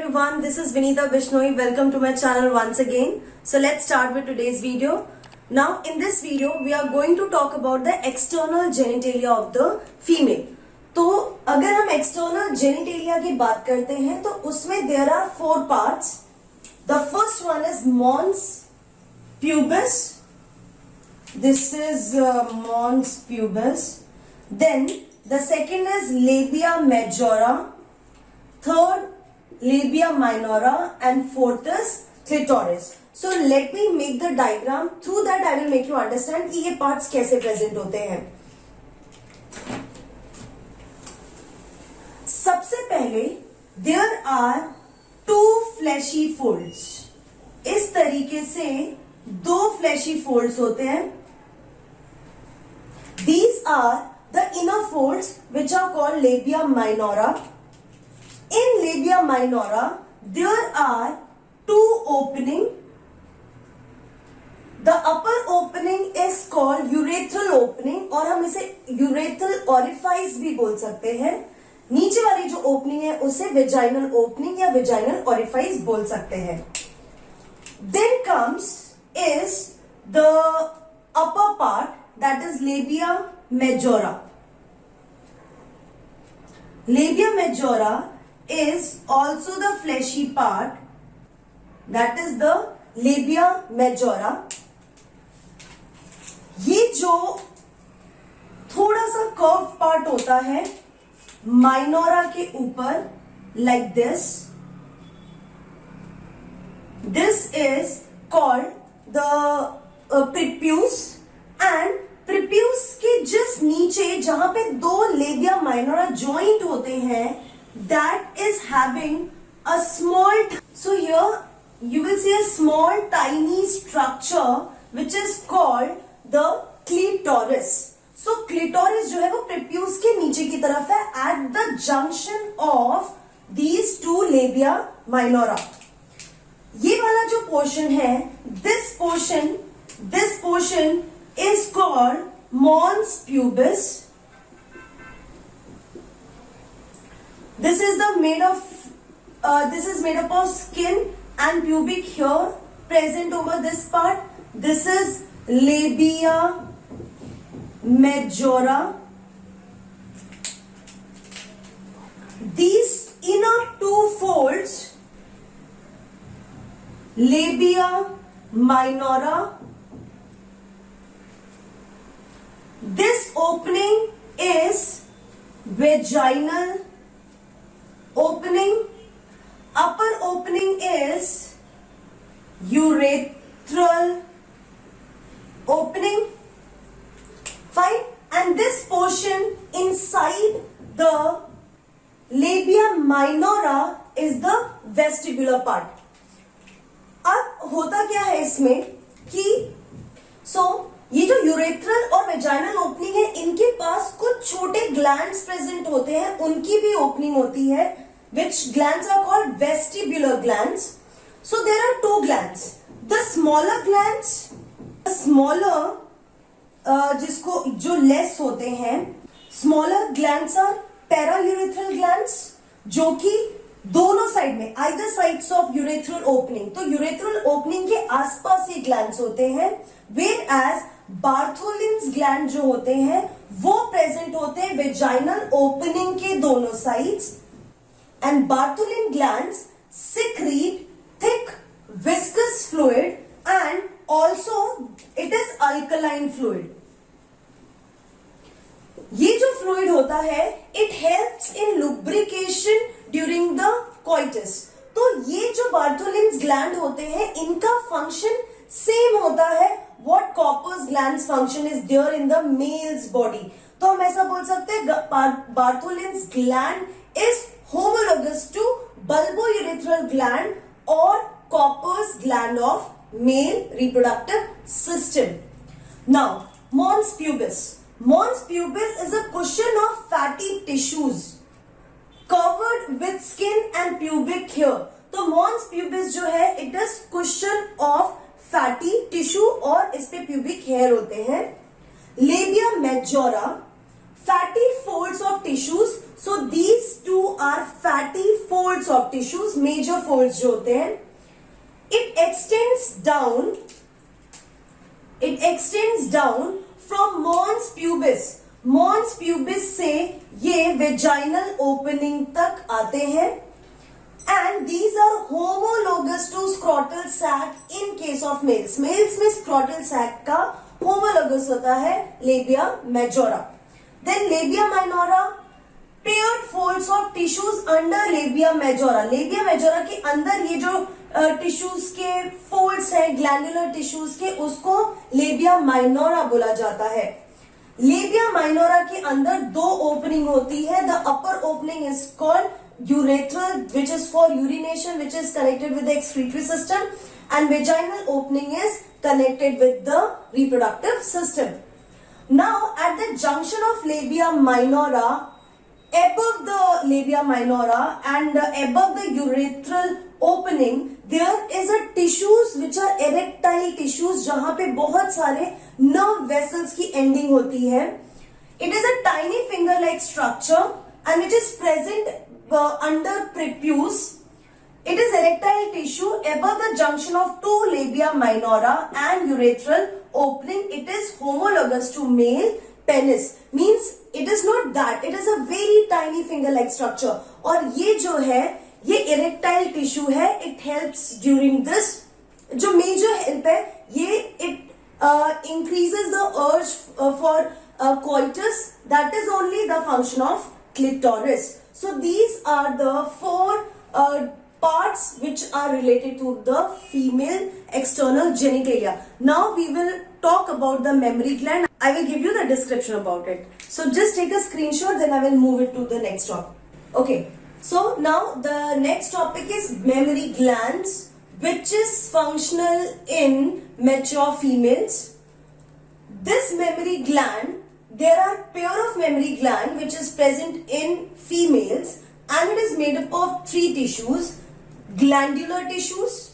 everyone, this is Vinita Bishnoi. Welcome to my channel once again. So let's start with today's video. Now in this video we are going to talk about the external genitalia of the female. तो अगर हम external genitalia की बात करते हैं तो उसमें there are 4 parts. The first one is mons pubis. This is mons pubis. Then the second is labia majora. Third, labia minora, and fourth is clitoris. So let me make the diagram. Through that I will make you understand कि ये parts कैसे present होते हैं. सबसे पहले there are 2 fleshy folds. इस तरीके से 2 fleshy folds होते हैं. These are the inner folds which are called labia minora. In labia minora, there are 2 openings. The upper opening is called urethral opening और हम इसे urethral orifice भी बोल सकते हैं. नीचे वाली जो opening है उसे vaginal opening या vaginal orifice बोल सकते हैं. Then comes is the upper part, that is labia majora. Labia majora is also the fleshy part, that is the labia majora. ये जो थोड़ा सा कर्व पार्ट होता है माइनोरा के ऊपर, like this is called the prepuce, and prepuce के just नीचे जहां पे 2 labia minora joint होते हैं, that is having a small, so here you will see a small tiny structure which is called the clitoris. So clitoris जो है वो prepuce के नीचे की तरफ है at the junction of these 2 labia minora. ये वाला जो portion है, this portion is called mons pubis. This is made up of skin and pubic hair present over this part. This is labia majora. These inner 2 folds, labia minora, this opening is vaginal opening. Upper opening is urethral opening. Fine. And this portion inside the labia minora is the vestibular part. अब होता क्या है इसमें कि ये जो urethral और vaginal opening है, इनके पास कुछ छोटे ग्लैंड्स प्रेजेंट होते हैं, उनकी भी ओपनिंग होती है, which glands are called vestibular glands. So there are 2 glands. The smaller glands, जिसको जो लेस होते हैं, smaller glands are paraurethral glands, जो कि दोनों साइड में either sides of urethral opening, तो urethral opening के आसपास ये glands होते हैं, whereas Bartholin's gland जो होते हैं वो प्रेजेंट होते हैं vaginal opening के दोनों sides, and Bartholin glands secrete thick viscous fluid and also it is alkaline fluid. ये जो fluid होता है it helps in lubrication during the coitus. तो ये जो Bartholin's gland होते हैं इनका function same होता है what Copper's gland's function is there in the male's body. तो हम ऐसा बोल सकते हैं Bartholin's gland is homologous to bulbourethral gland or Copper's gland of male reproductive system. Now, mons pubis. Mons pubis is a cushion of fatty tissues covered with skin and pubic hair. तो mons pubis जो है it is cushion of fatty tissue और इस पे pubic hair होते हैं. Labia majora fatty folds of tissues. So these two are fatty folds of tissues, major folds जो होते हैं. It extends down from mons pubis. Mons pubis से ये vaginal opening तक आते हैं. And these are homologous to scrotal sac in case of males. Males में scrotal sac का homologous होता है labia majora. Then labia minora, paired folds of tissues under labia majora. Labia majora के अंदर ये जो टिश्यूज के फोल्ड्स हैं, ग्लैंडुलर टिश्यूज के, उसको लेबिया माइनोरा बोला जाता है. लेबिया माइनोरा के अंदर दो ओपनिंग होती है. The upper opening is called urethral, which is for urination, which is connected with the excretory system, and vaginal opening is connected with the reproductive system. Now at the junction of labia minora, above the labia minora and above the urethral opening, there is a tissues which are erectile tissues, जहां पे बहुत सारे nerve vessels की ending होती है. It is a tiny finger like structure and it is present under prepuce. It is erectile tissue above the junction of two labia minora and urethral opening. It is homologous to male penis. Means it is not that. It is a very tiny finger-like structure. और ये जो है, ये erectile tissue है. It helps during this. जो major help है, ये it increases the urge for coitus. That is only the function of clitoris. So these are the four parts which are related to the female external genitalia. Now we will talk about the mammary gland. I will give you the description about it. So just take a screenshot, then I will move it to the next topic. Okay. So now the next topic is mammary glands, which is functional in mature females. This mammary gland, there are pair of mammary gland which is present in females, and it is made up of three tissues: glandular tissues,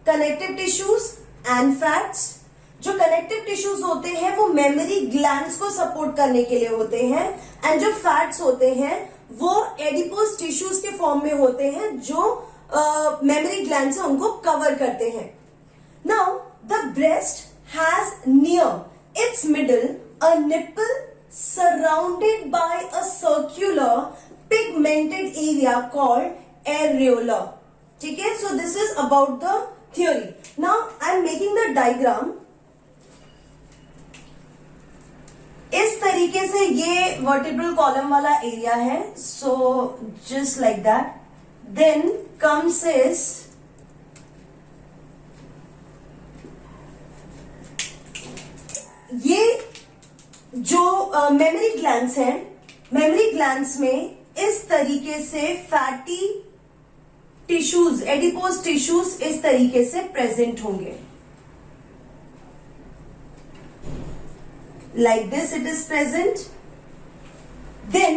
connective tissues and fats. जो connective tissues होते हैं वो mammary glands को support करने के लिए होते हैं, एंड जो फैट्स होते हैं वो एडिपोज टिश्यूज के फॉर्म में होते हैं जो मेमोरी ग्लैंड से उनको कवर करते हैं. Now the breast has near its middle a nipple surrounded by a circular pigmented area called areola. ठीक है. So this is about the theory. Now I am making the diagram. इस तरीके से ये वर्टिब्रल कॉलम वाला area है. So just like that. Then comes is ये जो मेमोरी ग्लैंड्स हैं, मेमोरी ग्लैंड्स में इस तरीके से फैटी टिश्यूज, एडिपोज टिश्यूज इस तरीके से प्रेजेंट होंगे. Like this it is present. Then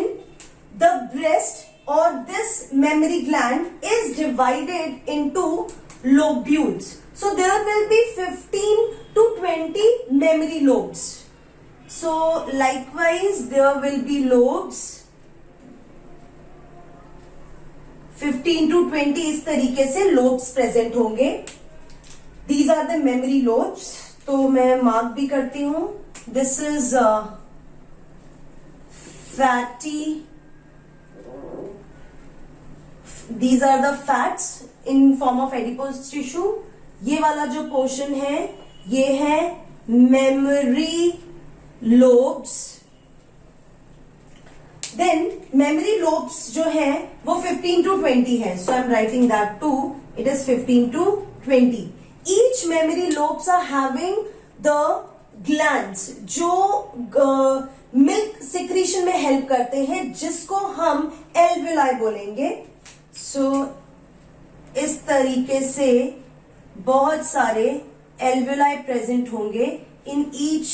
the breast or this mammary gland is divided into lobules. So there will be 15 to 20 mammary lobes. So likewise there will be lobes 15 to 20 इस तरीके से lobes present होंगे. These are the mammary lobes. तो मैं mark भी करती हूं. This is fatty. These are the fats in form of adipose tissue. ये वाला जो पोर्शन है ये है memory lobes. Then memory lobes जो है वो 15 to 20 है. So I'm writing that too. It is 15 to 20. Each memory lobes are having the glands जो मिल्क सिक्रीशन में हेल्प करते हैं, जिसको हम एल्वुलाई बोलेंगे. सो इस तरीके से बहुत सारे एल्वुलाई प्रेजेंट होंगे in each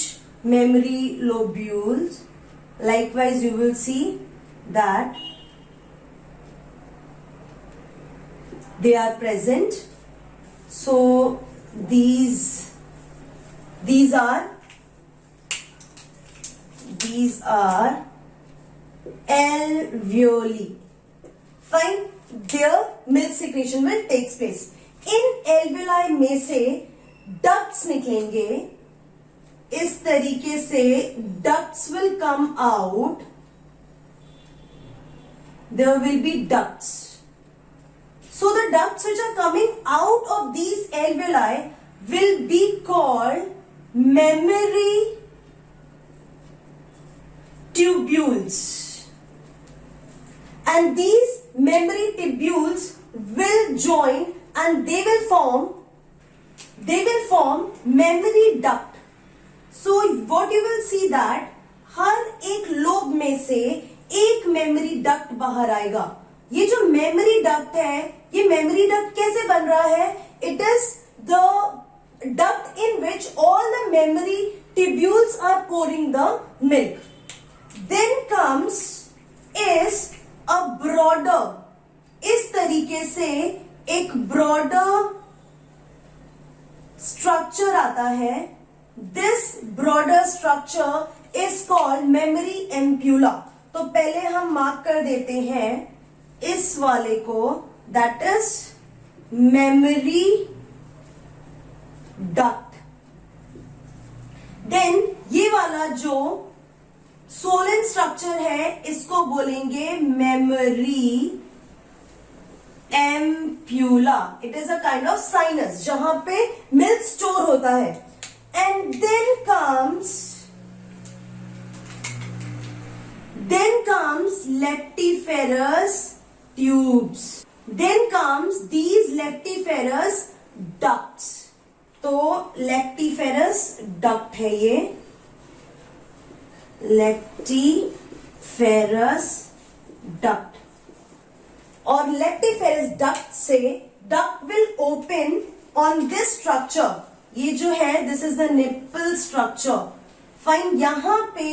mammary lobules. Likewise you will see that they are present. So these are alveoli. Fine. There milk secretion will takes place. In alveoli में से ducts निकलेंगे. इस तरीके से ducts will come out. There will be ducts. So the ducts which are coming out of these alveoli will be called mammary tubules. And these mammary tubules will join and they will form mammary duct. So what you will see that हर एक lobe में से एक memory duct बाहर आएगा. ये जो memory duct है, ये मेमोरी डक्ट कैसे बन रहा है? It is the duct in which all the mammary tubules are pouring the milk. Then comes is a broader. इस तरीके से एक ब्रॉडर स्ट्रक्चर आता है. This broader structure is called mammary ampulla. तो पहले हम मार्क कर देते हैं इस वाले को, that is mammary duct. Then ये वाला जो सोलन स्ट्रक्चर है इसको बोलेंगे mammary ampulla. It is a kind of sinus जहां पे मिल्क स्टोर होता है. And then comes lactiferous tubes. Then comes these lactiferous ducts. तो lactiferous duct है ये, lactiferous duct. और lactiferous duct से duct will open on this structure. ये जो है this is the nipple structure. Fine. यहां पे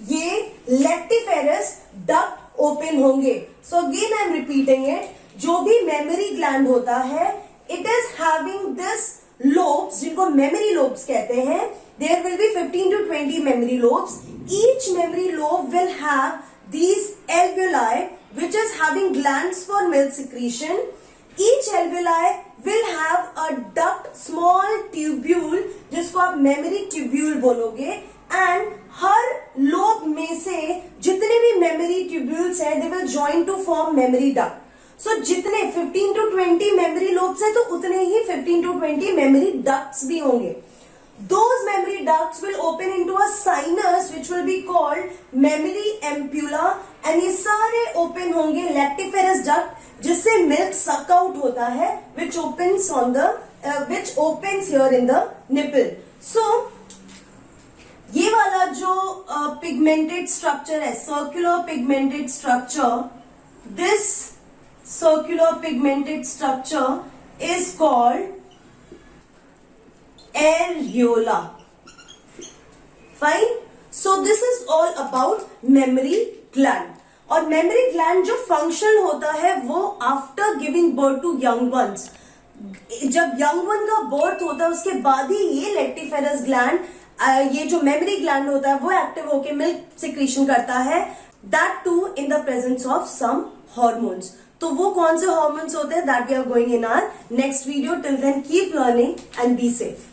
ये lactiferous duct ओपन होंगे. So again I am repeating it. जो भी मेमोरी ग्लैंड होता है it is having this lobes जिनको मेमोरी लोब्स कहते हैं. There will be 15 to 20 mammary lobes. Each mammary lobe will have these alveoli which is having glands for milk secretion. Each alveoli will have a duct, small tubule जिसको आप memory tubule बोलोगे. And her lobe में से जितने भी memory tubules है they will join to form memory duct. So जितने 15 to 20 memory lobes है तो उतने ही 15 to 20 memory ducts भी होंगे. Those memory ducts will open into a sinus which will be called memory ampulla and ये सारे open होंगे lactiferous duct जिससे milk suck out होता है which opens on the which opens here in the nipple. So ये वाला जो pigmented structure है circular pigmented structure, this circular pigmented structure is called areola. Fine. So this is all about mammary gland. और mammary gland जो function होता है वो after giving birth to young ones, जब यंग वन का birth होता है उसके बाद ही ये लेक्टिफेरस ग्लैंड, ये जो मेमोरी ग्लैंड होता है वो एक्टिव होकर मिल्क सिक्रीशन करता है. That too in the presence of some hormones. तो वो कौन से हॉर्मोन्स होते हैं that we are going in our next video. Till then keep learning and be safe.